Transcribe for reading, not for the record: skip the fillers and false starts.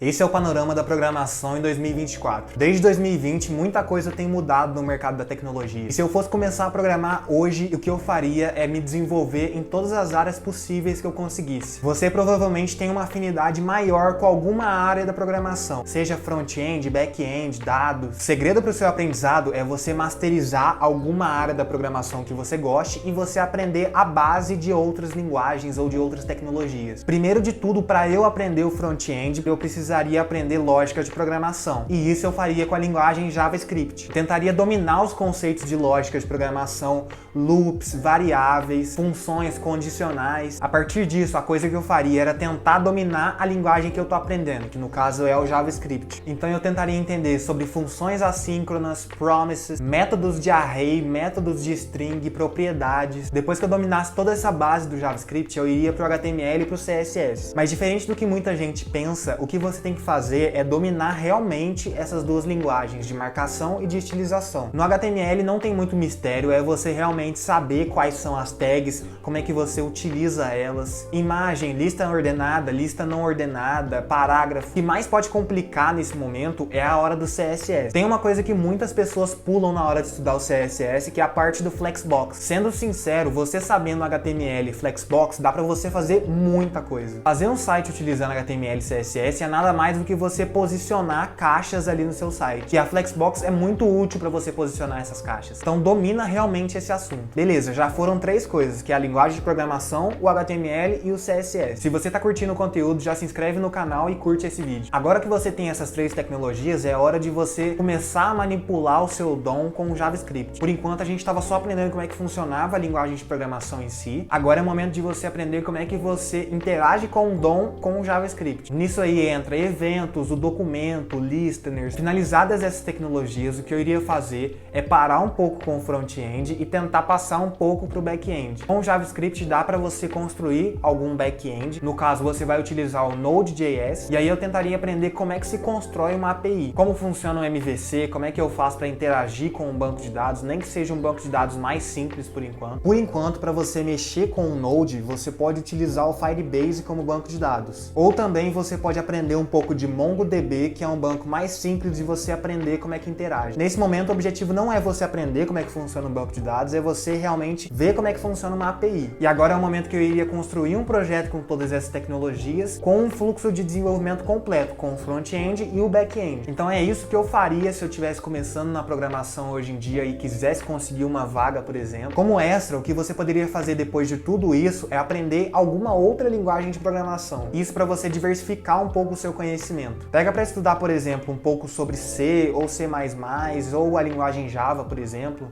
Esse é o panorama da programação em 2024. Desde 2020, muita coisa tem mudado no mercado da tecnologia. E se eu fosse começar a programar hoje, o que eu faria é me desenvolver em todas as áreas possíveis que eu conseguisse. Você provavelmente tem uma afinidade maior com alguma área da programação, seja front-end, back-end, dados. O segredo para o seu aprendizado é você masterizar alguma área da programação que você goste e você aprender a base de outras linguagens ou de outras tecnologias. Primeiro de tudo, para eu aprender o front-end, eu precisaria aprender lógica de programação. E isso eu faria com a linguagem JavaScript. Eu tentaria dominar os conceitos de lógica de programação, loops, variáveis, funções condicionais. A partir disso, a coisa que eu faria era tentar dominar a linguagem que eu estou aprendendo, que no caso é o JavaScript. Então eu tentaria entender sobre funções assíncronas, promises, métodos de array, métodos de string, propriedades. Depois que eu dominasse toda essa base do JavaScript, eu iria para o HTML e para o CSS. Mas diferente do que muita gente pensa, o que você tem que fazer é dominar realmente essas duas linguagens de marcação e de estilização. No HTML não tem muito mistério, é você realmente saber quais são as tags, como é que você utiliza elas. Imagem, lista ordenada, lista não ordenada, parágrafo. O que mais pode complicar nesse momento é a hora do CSS. Tem uma coisa que muitas pessoas pulam na hora de estudar o CSS, que é a parte do Flexbox. Sendo sincero, você sabendo HTML e Flexbox, dá pra você fazer muita coisa. Fazer um site utilizando HTML e CSS é nada mais do que você posicionar caixas ali no seu site. E a Flexbox é muito útil para você posicionar essas caixas. Então domina realmente esse assunto. Beleza, já foram três coisas, que é a linguagem de programação, o HTML e o CSS. Se você tá curtindo o conteúdo, já se inscreve no canal e curte esse vídeo. Agora que você tem essas três tecnologias, é hora de você começar a manipular o seu dom com o JavaScript. Por enquanto a gente estava só aprendendo como é que funcionava a linguagem de programação em si. Agora é o momento de você aprender como é que você interage com o dom com o JavaScript. Nisso aí entra eventos, o documento, listeners. Finalizadas essas tecnologias, o que eu iria fazer é parar um pouco com o front-end e tentar passar um pouco para o back-end. Com o JavaScript dá para você construir algum back-end. No caso, você vai utilizar o Node.js e aí eu tentaria aprender como é que se constrói uma API, como funciona o MVC, como é que eu faço para interagir com um banco de dados, nem que seja um banco de dados mais simples por enquanto. Por enquanto, para você mexer com o Node, você pode utilizar o Firebase como banco de dados. Ou também você pode aprender um pouco de MongoDB, que é um banco mais simples de você aprender como é que interage. Nesse momento, o objetivo não é você aprender como é que funciona um banco de dados, é você realmente ver como é que funciona uma API. E agora é o momento que eu iria construir um projeto com todas essas tecnologias, com um fluxo de desenvolvimento completo, com o front-end e o back-end. Então é isso que eu faria se eu estivesse começando na programação hoje em dia e quisesse conseguir uma vaga, por exemplo. Como extra, o que você poderia fazer depois de tudo isso é aprender alguma outra linguagem de programação. Isso para você diversificar um pouco o seu conhecimento. Pega para estudar, por exemplo, um pouco sobre C ou C++, ou a linguagem Java, por exemplo.